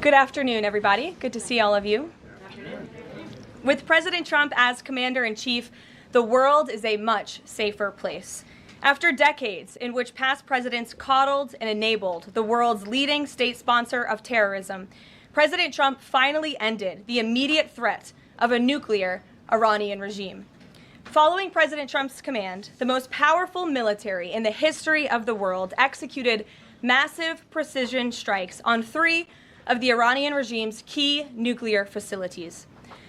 Good afternoon, everybody. Good to see all of you. With President Trump as commander-in-chief, the world is a much safer place. After decades in which past presidents coddled and enabled the world's leading state sponsor of terrorism, President Trump finally ended the immediate threat of a nuclear Iranian regime. Following President Trump's command, the most powerful military in the history of the world executed massive precision strikes on 3 of the Iranian regime's key nuclear facilities.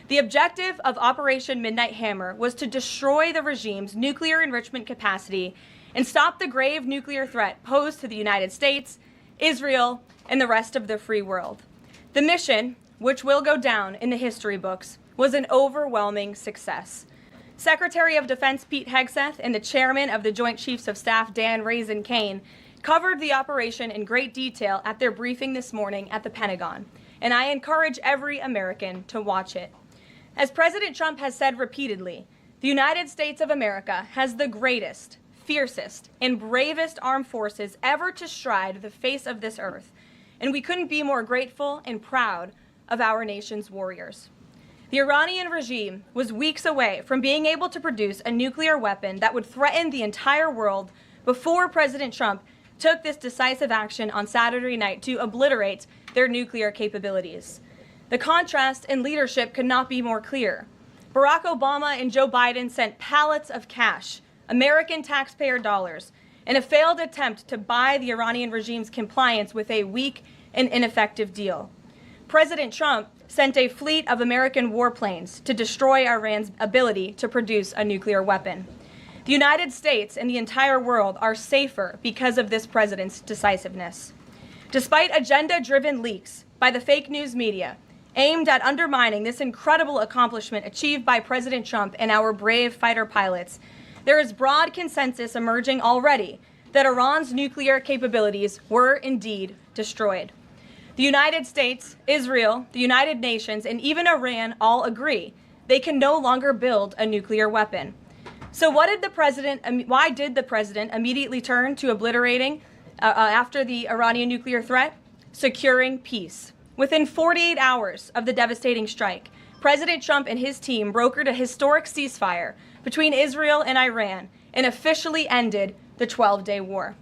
The objective of Operation Midnight Hammer was to destroy the regime's nuclear enrichment capacity and stop the grave nuclear threat posed to the United States, Israel, and the rest of the free world. The mission, which will go down in the history books, was an overwhelming success. Secretary of Defense Pete Hegseth and the chairman of the Joint Chiefs of Staff Dan Raisin Kane covered the operation in great detail at their briefing this morning at the Pentagon, and I encourage every American to watch it. As President Trump has said repeatedly, the United States of America has the greatest, fiercest, and bravest armed forces ever to stride the face of this earth, and we couldn't be more grateful and proud of our nation's warriors. The Iranian regime was weeks away from being able to produce a nuclear weapon that would threaten the entire world before President Trump took this decisive action on Saturday night to obliterate their nuclear capabilities. The contrast in leadership could not be more clear. Barack Obama and Joe Biden sent pallets of cash, American taxpayer dollars, in a failed attempt to buy the Iranian regime's compliance with a weak and ineffective deal. President Trump sent a fleet of American warplanes to destroy Iran's ability to produce a nuclear weapon. The United States and the entire world are safer because of this president's decisiveness. Despite agenda-driven leaks by the fake news media aimed at undermining this incredible accomplishment achieved by President Trump and our brave fighter pilots, there is broad consensus emerging already that Iran's nuclear capabilities were indeed destroyed. The United States, Israel, the United Nations, and even Iran all agree they can no longer build a nuclear weapon. So why did the president immediately turn to obliterating after the Iranian nuclear threat? Securing peace. Within 48 hours of the devastating strike, President Trump and his team brokered a historic ceasefire between Israel and Iran and officially ended the 12-day war.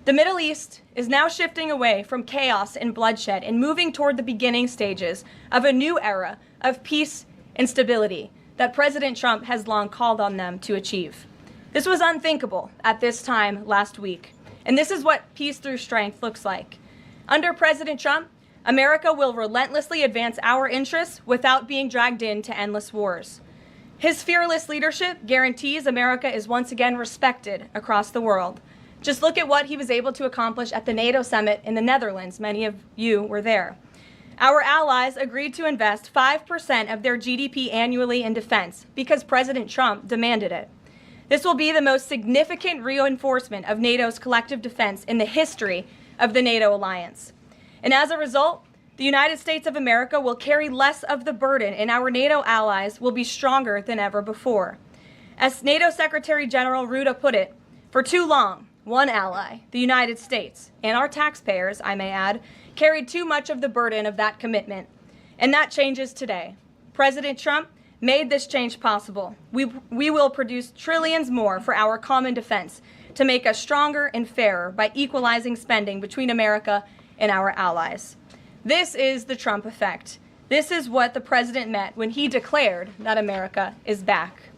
The Middle East is now shifting away from chaos and bloodshed and moving toward the beginning stages of a new era of peace and stability that President Trump has long called on them to achieve. This was unthinkable at this time last week, and this is what peace through strength looks like. Under President Trump, America will relentlessly advance our interests without being dragged into endless wars. His fearless leadership guarantees America is once again respected across the world. Just look at what he was able to accomplish at the NATO summit in the Netherlands. Many of you were there. Our allies agreed to invest 5% of their GDP annually in defense because President Trump demanded it. This will be the most significant reinforcement of NATO's collective defense in the history of the NATO alliance. And as a result, the United States of America will carry less of the burden, and our NATO allies will be stronger than ever before. As NATO Secretary General Ruda put it, for too long, one ally, the United States, and our taxpayers, I may add, carried too much of the burden of that commitment. And that changes today. President Trump made this change possible. We will produce trillions more for our common defense to make us stronger and fairer by equalizing spending between America and our allies. This is the Trump effect. This is what the president meant when he declared that America is back.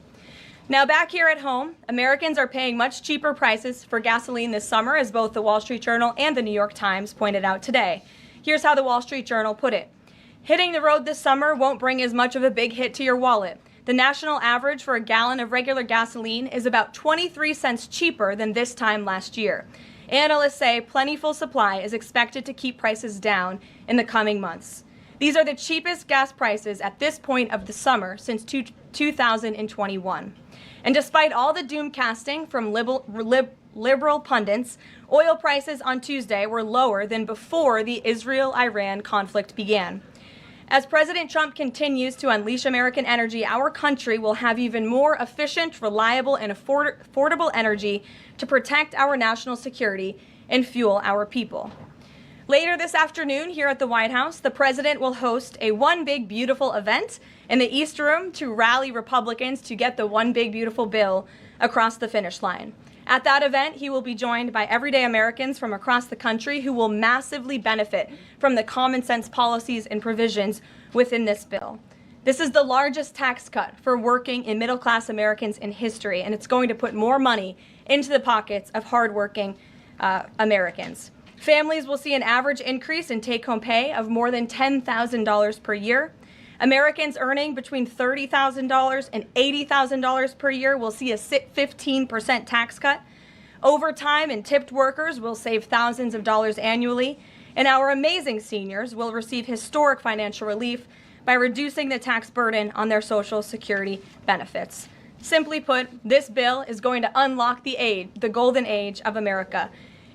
Now, back here at home, Americans are paying much cheaper prices for gasoline this summer, as both the Wall Street Journal and the New York Times pointed out today. Here's how the Wall Street Journal put it. Hitting the road this summer won't bring as much of a big hit to your wallet. The national average for a gallon of regular gasoline is about 23 cents cheaper than this time last year. Analysts say plentiful supply is expected to keep prices down in the coming months. These are the cheapest gas prices at this point of the summer since 2021. And despite all the doom casting from liberal pundits, oil prices on Tuesday were lower than before the Israel-Iran conflict began. As President Trump continues to unleash American energy, our country will have even more efficient, reliable, and affordable energy to protect our national security and fuel our people. Later this afternoon here at the White House, the president will host a One Big Beautiful event in the East Room to rally Republicans to get the One Big Beautiful bill across the finish line. At that event, he will be joined by everyday Americans from across the country who will massively benefit from the common sense policies and provisions within this bill. This is the largest tax cut for working and middle-class Americans in history, and it's going to put more money into the pockets of hardworking Americans. Families will see an average increase in take-home pay of more than $10,000 per year. Americans earning between $30,000 and $80,000 per year will see a 15% tax cut. Overtime and tipped workers will save thousands of dollars annually. And our amazing seniors will receive historic financial relief by reducing the tax burden on their Social Security benefits. Simply put, this bill is going to unlock the golden age of America.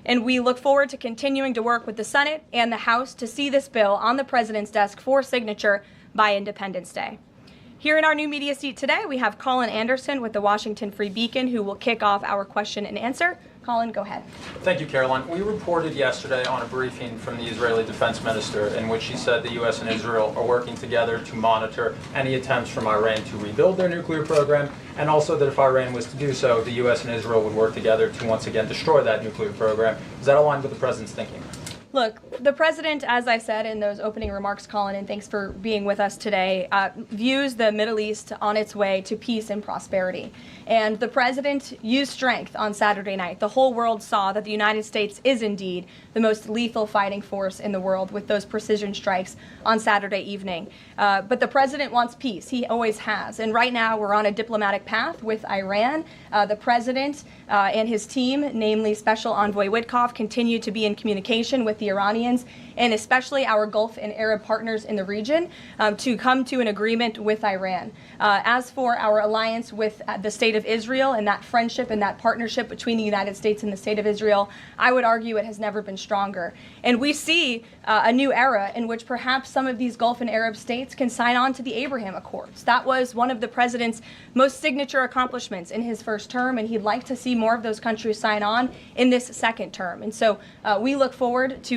And we look forward to continuing to work with the Senate and the House to see this bill on the president's desk for signature by Independence Day. Here in our new media seat today, we have Colin Anderson with the Washington Free Beacon, who will kick off our question and answer. Colin, go ahead. Thank you, Caroline. We reported yesterday on a briefing from the Israeli defense minister in which she said the U.S. and Israel are working together to monitor any attempts from Iran to rebuild their nuclear program, and also that if Iran was to do so, the U.S. and Israel would work together to once again destroy that nuclear program. Is that aligned with the president's thinking? Look, the president, as I said in those opening remarks, Colin, and thanks for being with us today, views the Middle East on its way to peace and prosperity. And the president used strength on Saturday night. The whole world saw that the United States is indeed the most lethal fighting force in the world with those precision strikes on Saturday evening. But the president wants peace. He always has. And right now we're on a diplomatic path with Iran. The president and his team, namely Special Envoy Witkoff, continue to be in communication with the Iranians and especially our Gulf and Arab partners in the region to come to an agreement with Iran. As for our alliance with the State of Israel and that friendship and that partnership between the United States and the State of Israel, I would argue it has never been stronger. And we see a new era in which perhaps some of these Gulf and Arab states can sign on to the Abraham Accords. That was one of the president's most signature accomplishments in his first term, and he'd like to see more of those countries sign on in this second term. And so we look forward to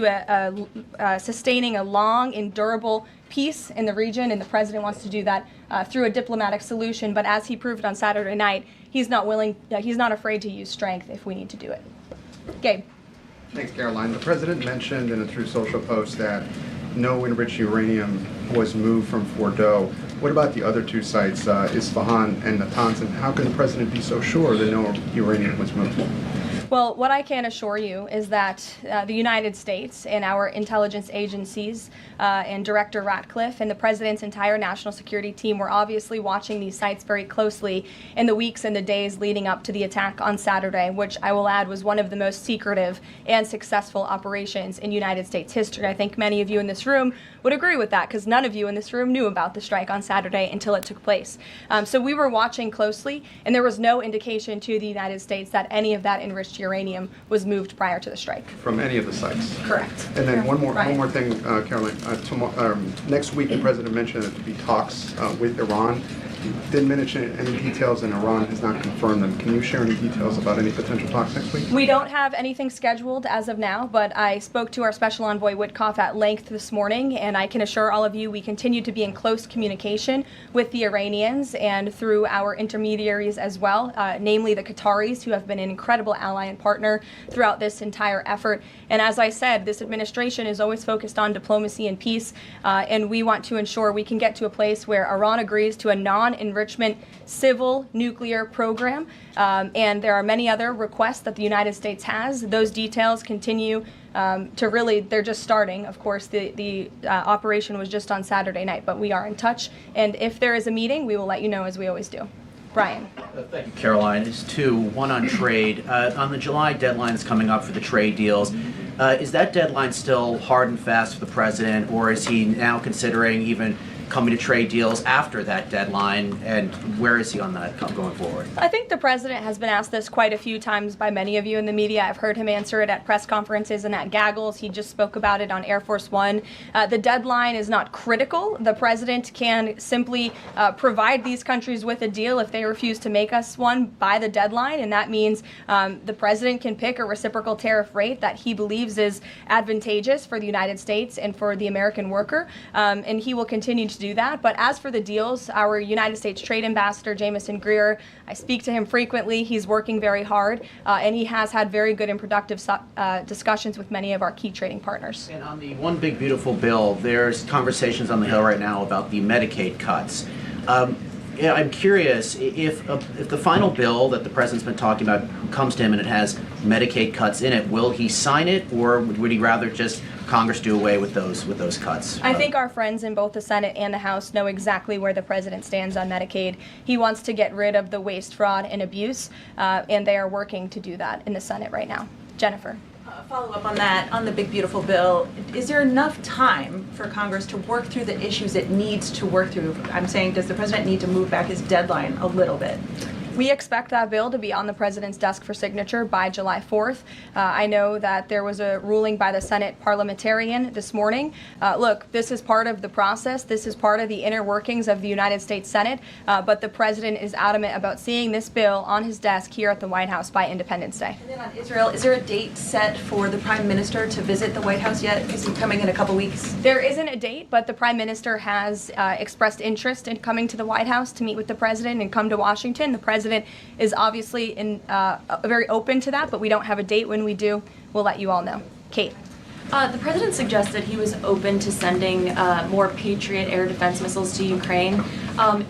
sustaining a long and durable peace in the region, and the president wants to do that through a diplomatic solution. But as he proved on Saturday night, he's not afraid to use strength if we need to do it. Gabe. Thanks, Caroline. The president mentioned in a Truth Social post that no enriched uranium was moved from Fordow. What about the other two sites, Isfahan and Natanz, and how can the president be so sure that no uranium was moved? Well, what I can assure you is that the United States and our intelligence agencies and Director Ratcliffe and the President's entire national security team were obviously watching these sites very closely in the weeks and the days leading up to the attack on Saturday, which I will add was one of the most secretive and successful operations in United States history. I think many of you in this room would agree with that because none of you in this room knew about the strike on Saturday until it took place. So we were watching closely, and there was no indication to the United States that any of that enriched uranium was moved prior to the strike. From any of the sites? Correct. And then one more thing, Caroline. Next week, the president mentioned that there would be talks with Iran. Didn't mention any details, and Iran has not confirmed them. Can you share any details about any potential talks next week? We don't have anything scheduled as of now, but I spoke to our Special Envoy Witkoff at length this morning, and I can assure all of you we continue to be in close communication with the Iranians and through our intermediaries as well, namely the Qataris, who have been an incredible ally and partner throughout this entire effort. And as I said, this administration is always focused on diplomacy and peace, and we want to ensure we can get to a place where Iran agrees to a non-enrichment civil nuclear program, and there are many other requests that the United States has. Those details continue to really, they're just starting. Of course, the operation was just on Saturday night, but we are in touch, and if there is a meeting, we will let you know as we always do. Brian. Thank you, Caroline. It's two, one on trade. On the July deadline that's coming up for the trade deals, is that deadline still hard and fast for the president, or is he now considering even coming to trade deals after that deadline, and where is he on that going forward? I think the president has been asked this quite a few times by many of you in the media. I've heard him answer it at press conferences and at gaggles. He just spoke about it on Air Force One. The deadline is not critical. The president can simply provide these countries with a deal if they refuse to make us one by the deadline, and that means the president can pick a reciprocal tariff rate that he believes is advantageous for the United States and for the American worker, and he will continue to do that. But as for the deals, our United States Trade Ambassador, Jamieson Greer, I speak to him frequently. He's working very hard, and he has had very good and productive discussions with many of our key trading partners. And on the One Big Beautiful Bill, there's conversations on the Hill right now about the Medicaid cuts. Yeah, I'm curious if the final bill that the president's been talking about comes to him and it has Medicaid cuts in it, will he sign it, or would he rather just Congress do away with those cuts? I think our friends in both the Senate and the House know exactly where the president stands on Medicaid. He wants to get rid of the waste, fraud, and abuse, and they are working to do that in the Senate right now. Jennifer. Follow up on that, on the big beautiful bill, is there enough time for Congress to work through the issues it needs to work through? I'm saying, does the president need to move back his deadline a little bit? We expect that bill to be on the president's desk for signature by July 4th. I know that there was a ruling by the Senate parliamentarian this morning. Look, this is part of the process. This is part of the inner workings of the United States Senate, but the president is adamant about seeing this bill on his desk here at the White House by Independence Day. And then on Israel, is there a date set for the Prime Minister to visit the White House yet? Is he coming in a couple weeks? There isn't a date, but the Prime Minister has expressed interest in coming to the White House to meet with the president and come to Washington. The president is obviously very open to that, but we don't have a date. When we do, we'll let you all know. Kate. The president suggested he was open to sending more Patriot air defense missiles to Ukraine.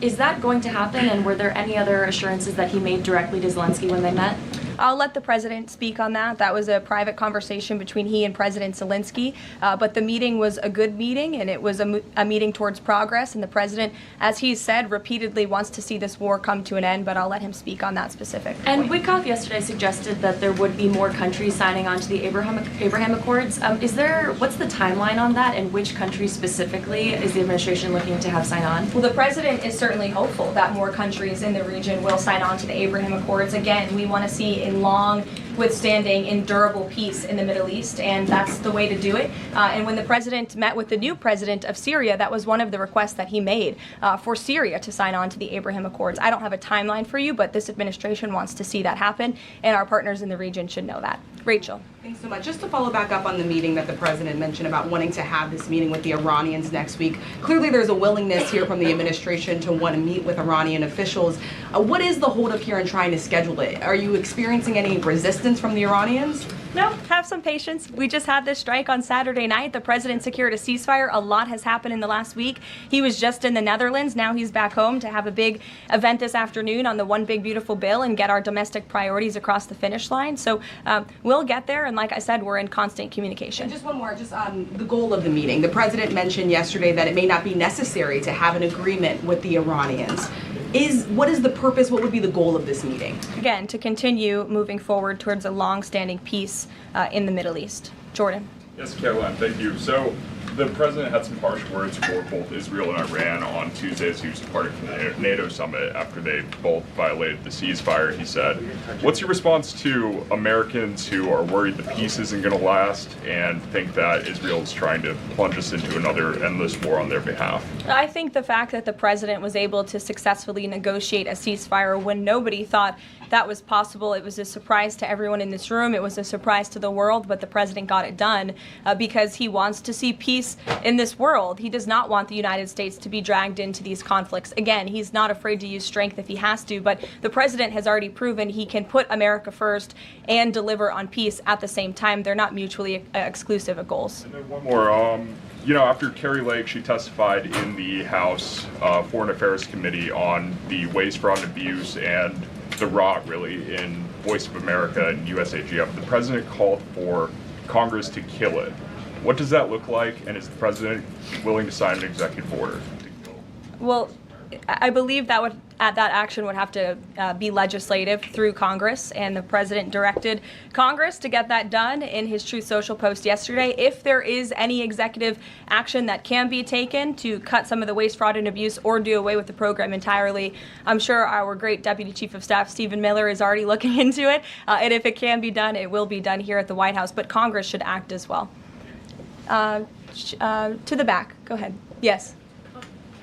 Is that going to happen, and were there any other assurances that he made directly to Zelensky when they met? I'll let the president speak on that. That was a private conversation between he and President Zelensky, but the meeting was a good meeting, and it was a meeting towards progress, and the president, as he said, repeatedly wants to see this war come to an end, but I'll let him speak on that specific point. And Witkoff yesterday suggested that there would be more countries signing on to the Abraham Accords. What's the timeline on that, and which countries specifically is the administration looking to have sign on? Well, the president is certainly hopeful that more countries in the region will sign on to the Abraham Accords. Again, we want to see a long, withstanding, endurable peace in the Middle East, and that's the way to do it. And when the president met with the new president of Syria, that was one of the requests that he made for Syria to sign on to the Abraham Accords. I don't have a timeline for you, but this administration wants to see that happen, and our partners in the region should know that. Rachel. Thanks so much. Just to follow back up on the meeting that the president mentioned about wanting to have this meeting with the Iranians next week. Clearly there's a willingness here from the administration to want to meet with Iranian officials. What is the holdup here in trying to schedule it? Are you experiencing any resistance from the Iranians? No, have some patience. We just had this strike on Saturday night. The president secured a ceasefire. A lot has happened in the last week. He was just in the Netherlands. Now he's back home to have a big event this afternoon on the One Big Beautiful Bill and get our domestic priorities across the finish line. So we'll get there. And like I said, we're in constant communication. And just one more, the goal of the meeting. The president mentioned yesterday that it may not be necessary to have an agreement with the Iranians. What is the purpose? What would be the goal of this meeting? Again, to continue moving forward towards a long-standing peace in the Middle East. Jordan. Yes, Caroline, thank you. So the president had some harsh words for both Israel and Iran on Tuesday as he was departing from the NATO summit after they both violated the ceasefire. He said, what's your response to Americans who are worried the peace isn't going to last and think that Israel is trying to plunge us into another endless war on their behalf? I think the fact that the president was able to successfully negotiate a ceasefire when nobody thought that was possible, it was a surprise to everyone in this room. It was a surprise to the world, but the president got it done because he wants to see peace in this world. He does not want the United States to be dragged into these conflicts. Again, he's not afraid to use strength if he has to, but the president has already proven he can put America first and deliver on peace at the same time. They're not mutually exclusive goals. And then one more. After Kari Lake, she testified in the House Foreign Affairs Committee on the waste, fraud, and abuse and the rot, really, in Voice of America and USAGF. The president called for Congress to kill it. What does that look like, and is the president willing to sign an executive order? Well, I believe that that action would have to be legislative through Congress, and the president directed Congress to get that done in his Truth Social post yesterday. If there is any executive action that can be taken to cut some of the waste, fraud, and abuse or do away with the program entirely, I'm sure our great Deputy Chief of Staff, Stephen Miller, is already looking into it. And if it can be done, it will be done here at the White House. But Congress should act as well. To the back. Go ahead. Yes.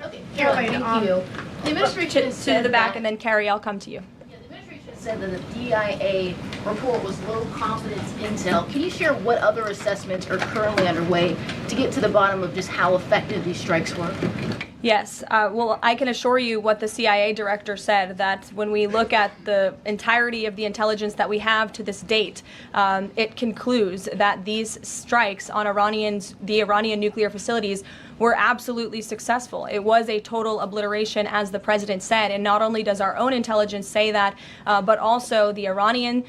Okay, Caroline, thank you. The administration To the back, and then Carrie, I'll come to you. Yeah, the administration said that the DIA report was low confidence intel. Can you share what other assessments are currently underway to get to the bottom of just how effective these strikes were? Yes. Well, I can assure you what the CIA director said, that when we look at the entirety of the intelligence that we have to this date, it concludes that these strikes on the Iranian nuclear facilities were absolutely successful. It was a total obliteration, as the president said, and not only does our own intelligence say that, but also the Iranian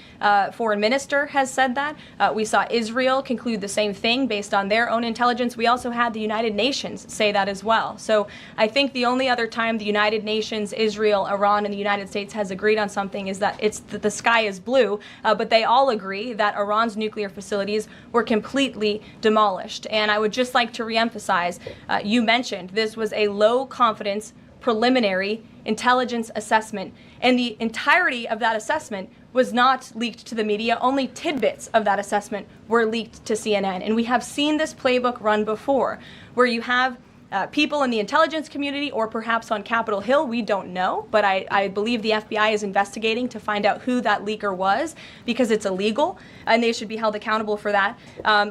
foreign minister has said that. We saw Israel conclude the same thing based on their own intelligence. We also had the United Nations say that as well. So I think the only other time the United Nations, Israel, Iran, and the United States has agreed on something is that the sky is blue, but they all agree that Iran's nuclear facilities were completely demolished. And I would just like to reemphasize, you mentioned this was a low confidence preliminary intelligence assessment, and the entirety of that assessment was not leaked to the media. Only tidbits of that assessment were leaked to CNN. And we have seen this playbook run before, where you have people in the intelligence community, or perhaps on Capitol Hill, we don't know, but I believe the FBI is investigating to find out who that leaker was, because it's illegal and they should be held accountable for that,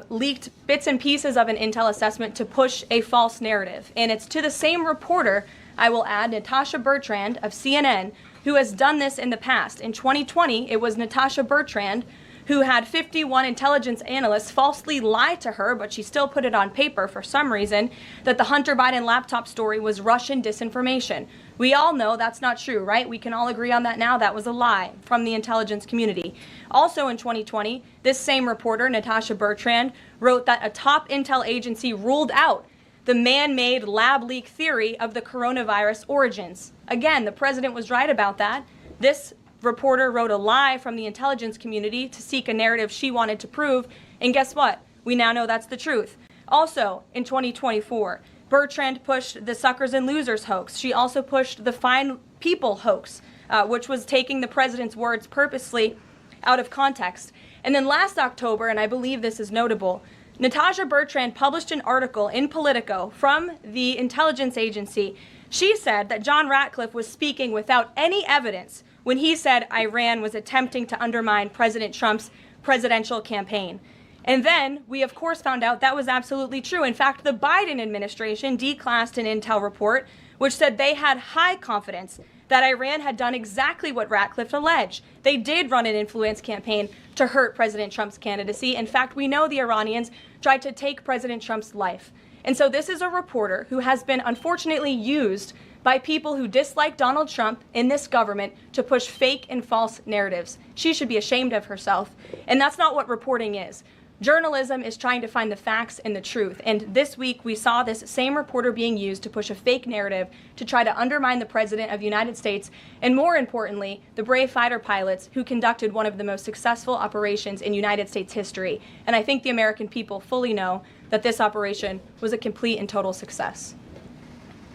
leaked bits and pieces of an intel assessment to push a false narrative. And it's to the same reporter, I will add, Natasha Bertrand of CNN, who has done this in the past. In 2020, it was Natasha Bertrand who had 51 intelligence analysts falsely lie to her, but she still put it on paper for some reason, that the Hunter Biden laptop story was Russian disinformation. We all know that's not true, right? We can all agree on that now. That was a lie from the intelligence community. Also in 2020, this same reporter, Natasha Bertrand, wrote that a top intel agency ruled out the man-made lab leak theory of the coronavirus origins. Again, the president was right about that. This reporter wrote a lie from the intelligence community to seek a narrative she wanted to prove, and guess what? We now know that's the truth. Also, in 2024, Bertrand pushed the suckers and losers hoax. She also pushed the fine people hoax, which was taking the president's words purposely out of context. And then last October, and I believe this is notable, Natasha Bertrand published an article in Politico from the intelligence agency. She said that John Ratcliffe was speaking without any evidence when he said Iran was attempting to undermine President Trump's presidential campaign. And then we, of course, found out that was absolutely true. In fact, the Biden administration declassed an intel report which said they had high confidence that Iran had done exactly what Ratcliffe alleged. They did run an influence campaign to hurt President Trump's candidacy. In fact, we know the Iranians tried to take President Trump's life. And so this is a reporter who has been unfortunately used by people who dislike Donald Trump in this government to push fake and false narratives. She should be ashamed of herself. And that's not what reporting is. Journalism is trying to find the facts and the truth. And this week we saw this same reporter being used to push a fake narrative to try to undermine the President of the United States, and more importantly, the brave fighter pilots who conducted one of the most successful operations in United States history. And I think the American people fully know that this operation was a complete and total success.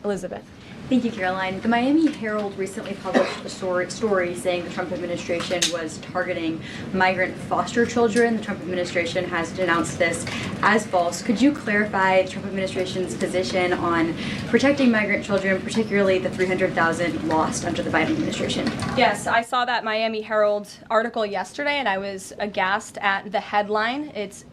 Elizabeth. Thank you, Caroline. The Miami Herald recently published a story saying the Trump administration was targeting migrant foster children. The Trump administration has denounced this as false. Could you clarify the Trump administration's position on protecting migrant children, particularly the 300,000 lost under the Biden administration? Yes, I saw that Miami Herald article yesterday, and I was aghast at the headline. It's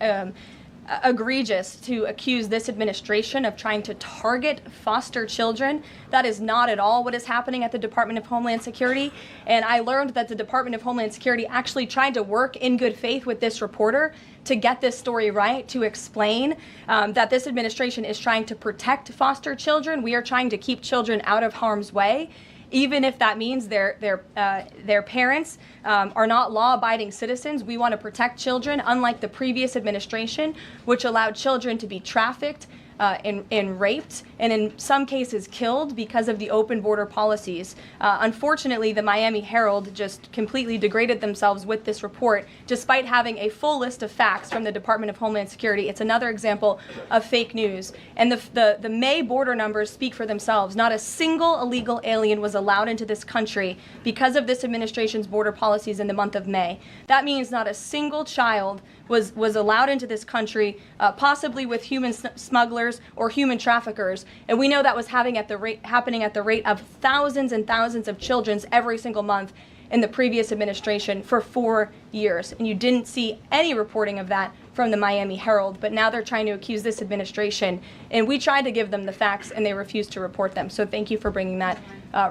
egregious to accuse this administration of trying to target foster children. That is not at all what is happening at the Department of Homeland Security. And I learned that the Department of Homeland Security actually tried to work in good faith with this reporter to get this story right, to explain that this administration is trying to protect foster children. We are trying to keep children out of harm's way, even if that means their parents are not law-abiding citizens. We want to protect children, unlike the previous administration, which allowed children to be trafficked, and raped, and in some cases killed because of the open border policies. Unfortunately, the Miami Herald just completely degraded themselves with this report, despite having a full list of facts from the Department of Homeland Security. It's another example of fake news. And the May border numbers speak for themselves. Not a single illegal alien was allowed into this country because of this administration's border policies in the month of May. That means not a single child was allowed into this country, possibly with human smugglers or human traffickers. And we know that was happening at the rate of thousands and thousands of children every single month in the previous administration for 4 years. And you didn't see any reporting of that from the Miami Herald, but now they're trying to accuse this administration. And we tried to give them the facts, and they refused to report them. So thank you for bringing that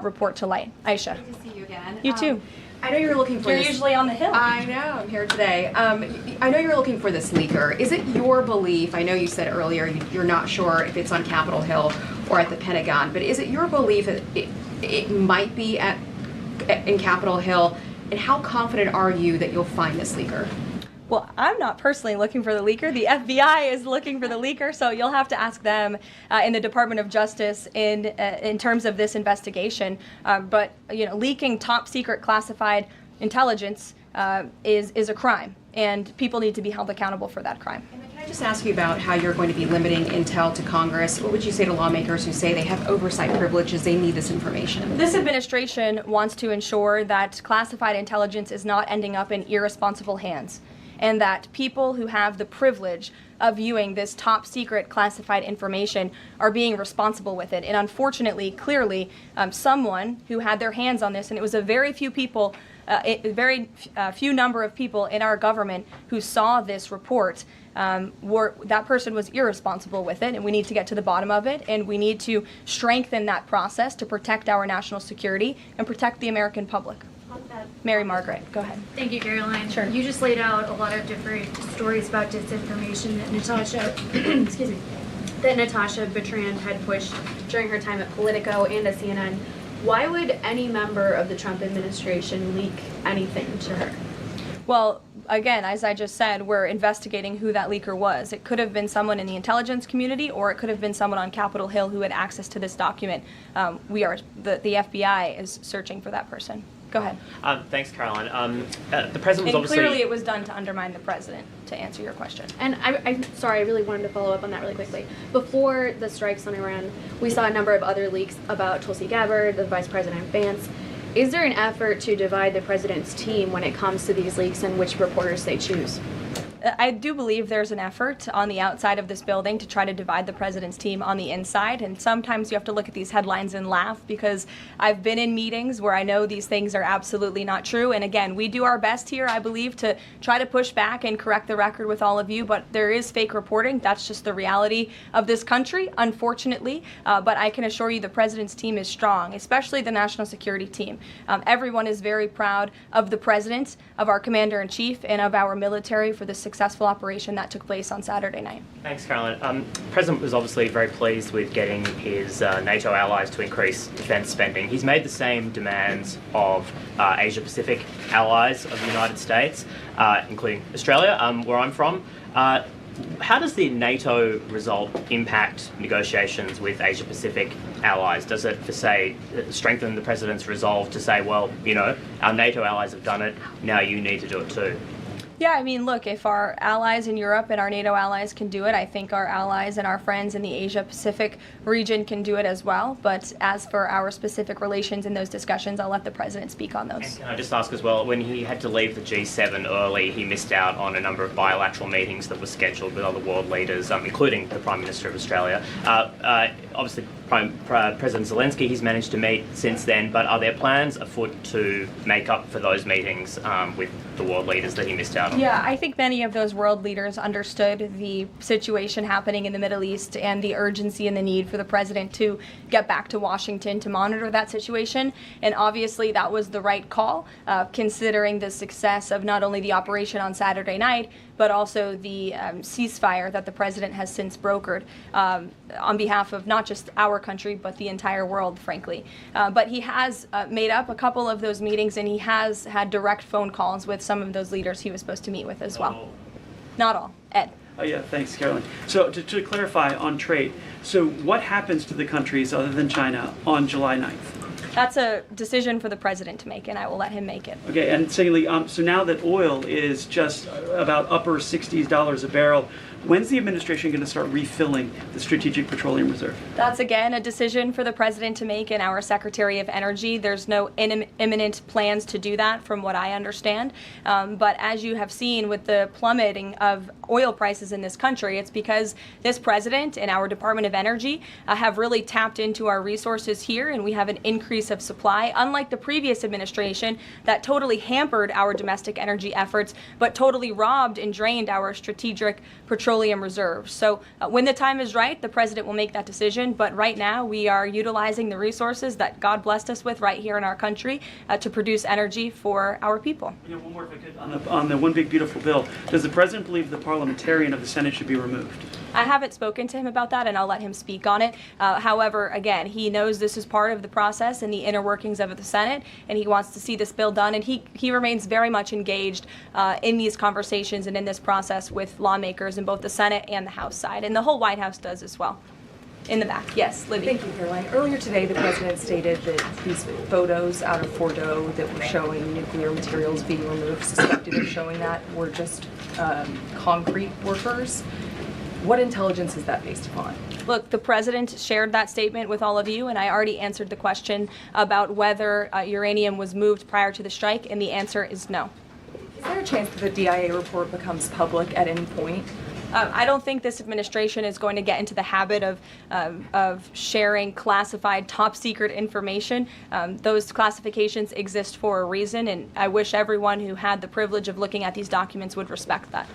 report to light. Aisha. Good to see you again. You too. I know you're looking for You're this. usually on the Hill. I know, I'm here today. I know you're looking for this leaker. Is it your belief, I know you said earlier you're not sure if it's on Capitol Hill or at the Pentagon, but is it your belief that it might be in Capitol Hill, and how confident are you that you'll find this leaker? Well, I'm not personally looking for the leaker. The FBI is looking for the leaker, so you'll have to ask them in the Department of Justice in terms of this investigation. But leaking top secret classified intelligence is a crime, and people need to be held accountable for that crime. And can I just ask you about how you're going to be limiting intel to Congress? What would you say to lawmakers who say they have oversight privileges, they need this information? This administration wants to ensure that classified intelligence is not ending up in irresponsible hands, and that people who have the privilege of viewing this top secret classified information are being responsible with it. And unfortunately, clearly, someone who had their hands on this, and it was a very few people, few number of people in our government who saw this report, that person was irresponsible with it, and we need to get to the bottom of it, and we need to strengthen that process to protect our national security and protect the American public. Mary Margaret, go ahead. Thank you, Caroline. Sure. You just laid out a lot of different stories about disinformation that Natasha, excuse me, that Natasha Bertrand had pushed during her time at Politico and at CNN. Why would any member of the Trump administration leak anything to her? Well, again, as I just said, we're investigating who that leaker was. It could have been someone in the intelligence community, or it could have been someone on Capitol Hill who had access to this document. The FBI is searching for that person. Go ahead. Thanks, Caroline. The president was And obviously... clearly it was done to undermine the president, to answer your question. And I'm sorry, I really wanted to follow up on that really quickly. Before the strikes on Iran, we saw a number of other leaks about Tulsi Gabbard, the Vice President Vance. Is there an effort to divide the president's team when it comes to these leaks and which reporters they choose? I do believe there's an effort on the outside of this building to try to divide the president's team on the inside, and sometimes you have to look at these headlines and laugh, because I've been in meetings where I know these things are absolutely not true, and again, we do our best here, I believe, to try to push back and correct the record with all of you, but there is fake reporting. That's just the reality of this country, unfortunately, but I can assure you the president's team is strong, especially the national security team. Everyone is very proud of the president, of our commander-in-chief, and of our military for the successful operation that took place on Saturday night. Thanks, Caroline. The President was obviously very pleased with getting his NATO allies to increase defence spending. He's made the same demands of Asia-Pacific allies of the United States, including Australia, where I'm from. How does the NATO result impact negotiations with Asia-Pacific allies? Does it, for say, strengthen the President's resolve to say, well, our NATO allies have done it, now you need to do it too? Yeah, I mean, look, if our allies in Europe and our NATO allies can do it, I think our allies and our friends in the Asia-Pacific region can do it as well. But as for our specific relations in those discussions, I'll let the president speak on those. And can I just ask as well, when he had to leave the G7 early, he missed out on a number of bilateral meetings that were scheduled with other world leaders, including the Prime Minister of Australia. Obviously, President Zelensky, he's managed to meet since then, but are there plans afoot to make up for those meetings with the world leaders that he missed out on? Yeah, I think many of those world leaders understood the situation happening in the Middle East and the urgency and the need for the president to get back to Washington to monitor that situation. And obviously that was the right call, considering the success of not only the operation on Saturday night, but also the ceasefire that the president has since brokered on behalf of not just our country, but the entire world, frankly. But he has made up a couple of those meetings, and he has had direct phone calls with some of those leaders he was supposed to meet with as well. Not all. Ed. Yeah, thanks, Caroline. So to clarify on trade, so what happens to the countries other than China on July 9th? That's a decision for the president to make, and I will let him make it. Okay, and secondly, so now that oil is just about upper $60s a barrel, when's the administration going to start refilling the Strategic Petroleum Reserve? That's, again, a decision for the president to make and our Secretary of Energy. There's no imminent plans to do that, from what I understand. But as you have seen with the plummeting of oil prices in this country, it's because this president and our Department of Energy have really tapped into our resources here, and we have an increase of supply, unlike the previous administration that totally hampered our domestic energy efforts, but totally robbed and drained our strategic petroleum reserves. So when the time is right, the president will make that decision. But right now, we are utilizing the resources that God blessed us with right here in our country to produce energy for our people. Yeah, one more if I could. On the One Big Beautiful Bill, does the president believe the parliamentarian of the Senate should be removed? I haven't spoken to him about that, and I'll let him speak on it. However, again, he knows this is part of the process and the inner workings of the Senate, and he wants to see this bill done, and he remains very much engaged in these conversations and in this process with lawmakers in both the Senate and the House side, and the whole White House does as well. In the back. Yes, Libby. Thank you, Caroline. Earlier today, the president stated that these photos out of Fordo that were showing nuclear materials being removed, suspected of showing that, were just concrete workers. What intelligence is that based upon? Look, the president shared that statement with all of you, and I already answered the question about whether uranium was moved prior to the strike, and the answer is no. Is there a chance that the DIA report becomes public at any point? I don't think this administration is going to get into the habit of sharing classified, top-secret information. Those classifications exist for a reason, and I wish everyone who had the privilege of looking at these documents would respect that.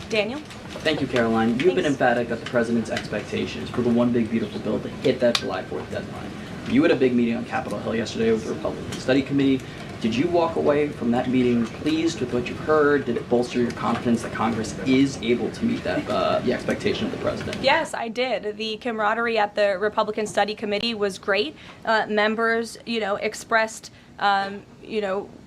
Daniel? Thank you, Caroline. You've been emphatic that the president's expectations for the One Big Beautiful Bill to hit that July 4th deadline. You had a big meeting on Capitol Hill yesterday with the Republican Study Committee. Did you walk away from that meeting pleased with what you heard? Did it bolster your confidence that Congress is able to meet that the expectation of the president? Yes, I did. The camaraderie at the Republican Study Committee was great. Members, expressed,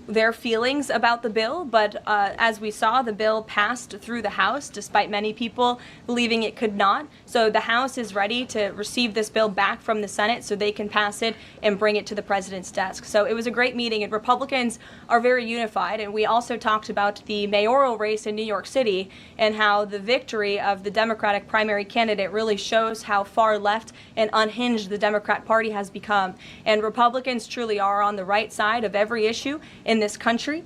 their feelings about the bill, but as we saw, the bill passed through the House, despite many people believing it could not. So the House is ready to receive this bill back from the Senate so they can pass it and bring it to the president's desk. So it was a great meeting, and Republicans are very unified. And we also talked about the mayoral race in New York City and how the victory of the Democratic primary candidate really shows how far left and unhinged the Democrat Party has become. And Republicans truly are on the right side of every issue in this country.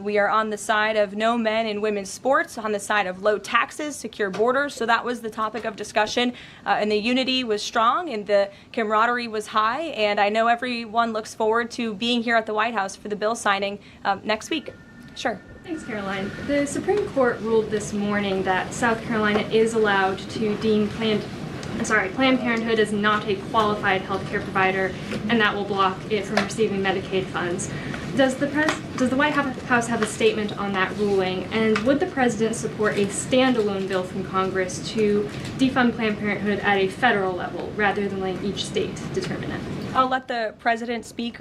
We are on the side of no men in women's sports, on the side of low taxes, secure borders. So that was the topic of discussion. And the unity was strong and the camaraderie was high. And I know everyone looks forward to being here at the White House for the bill signing next week. Sure. Thanks, Caroline. The Supreme Court ruled this morning that South Carolina is allowed to deem Planned Parenthood is not a qualified healthcare provider, and that will block it from receiving Medicaid funds. Does the White House have a statement on that ruling, and would the president support a standalone bill from Congress to defund Planned Parenthood at a federal level rather than letting each state determine it? I'll let the president speak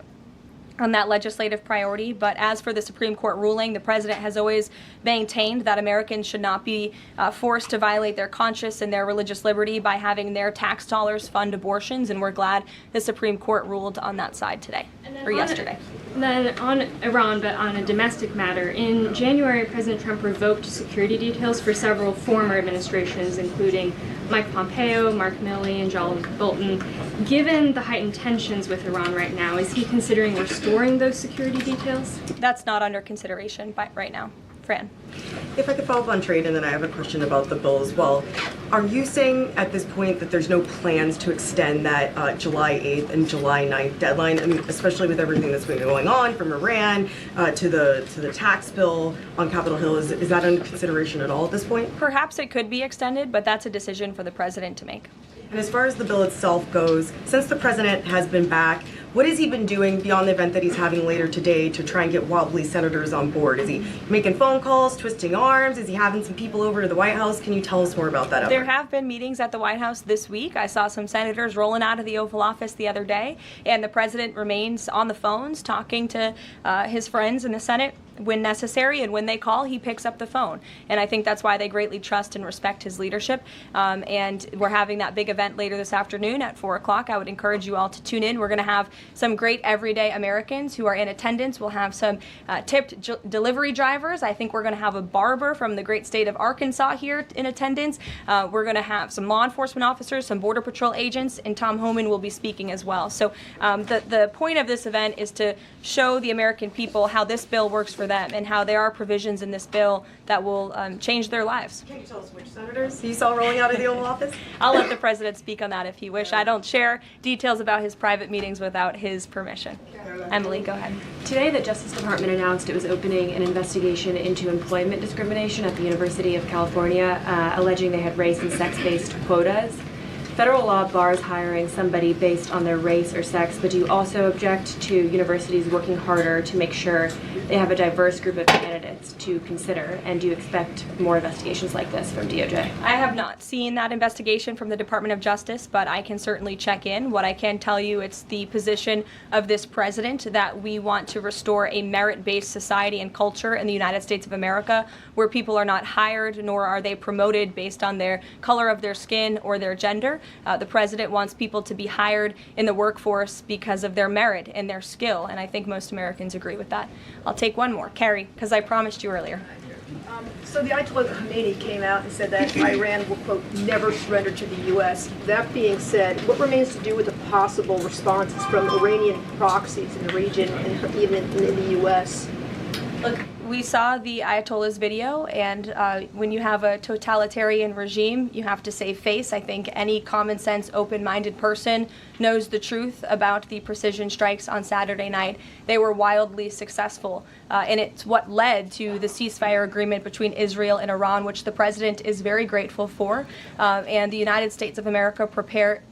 on that legislative priority, but as for the Supreme Court ruling, the president has always maintained that Americans should not be forced to violate their conscience and their religious liberty by having their tax dollars fund abortions, and we're glad the Supreme Court ruled on that side today, or yesterday. Then on Iran, but on a domestic matter, in January, President Trump revoked security details for several former administrations, including Mike Pompeo, Mark Milley, and John Bolton. Given the heightened tensions with Iran right now, is he considering restoring those security details? That's not under consideration right now. Fran. If I could follow up on trade, and then I have a question about the bill as well. Are you saying at this point that there's no plans to extend that July 8th and July 9th deadline? I mean, especially with everything that's been going on from Iran to the tax bill on Capitol Hill, is that under consideration at all at this point? Perhaps it could be extended, but that's a decision for the president to make. And as far as the bill itself goes, since the president has been back, what has he been doing beyond the event that he's having later today to try and get wobbly senators on board? Is he making phone calls, twisting arms? Is he having some people over to the White House? Can you tell us more about that effort? There have been meetings at the White House this week. I saw some senators rolling out of the Oval Office the other day, and the president remains on the phones talking to his friends in the Senate when necessary, and when they call, he picks up the phone. And I think that's why they greatly trust and respect his leadership. And we're having that big event later this afternoon at 4 o'clock. I would encourage you all to tune in. We're going to have some great everyday Americans who are in attendance. We'll have some tipped delivery drivers. I think we're going to have a barber from the great state of Arkansas here in attendance. We're going to have some law enforcement officers, some Border Patrol agents, and Tom Homan will be speaking as well. So the point of this event is to show the American people how this bill works for them and how there are provisions in this bill that will change their lives. Can you tell us which senators you saw rolling out of the Oval Office? I'll let the president speak on that if he wish. I don't share details about his private meetings without his permission. Emily, go ahead. Today, the Justice Department announced it was opening an investigation into employment discrimination at the University of California, alleging they had race and sex-based quotas. Federal law bars hiring somebody based on their race or sex, but do you also object to universities working harder to make sure they have a diverse group of candidates to consider? And do you expect more investigations like this from DOJ? I have not seen that investigation from the Department of Justice, but I can certainly check in. What I can tell you, it's the position of this president that we want to restore a merit-based society and culture in the United States of America, where people are not hired nor are they promoted based on their color of their skin or their gender. The president wants people to be hired in the workforce because of their merit and their skill, and I think most Americans agree with that. I'll take one more. Carrie, because I promised you earlier. So the Ayatollah Khomeini came out and said that Iran will, quote, never surrender to the U.S. That being said, what remains to do with the possible responses from Iranian proxies in the region and even in the U.S.? Look, we saw the Ayatollah's video, and when you have a totalitarian regime, you have to save face. I think any common sense, open-minded person knows the truth about the precision strikes on Saturday night. They were wildly successful, and it's what led to the ceasefire agreement between Israel and Iran, which the president is very grateful for. And the United States of America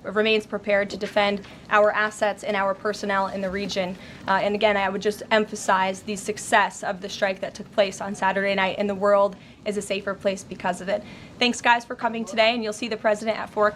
remains prepared to defend our assets and our personnel in the region. And again, I would just emphasize the success of the strike that took place on Saturday night, and the world is a safer place because of it. Thanks, guys, for coming today, and you'll see the president at 4 o'clock.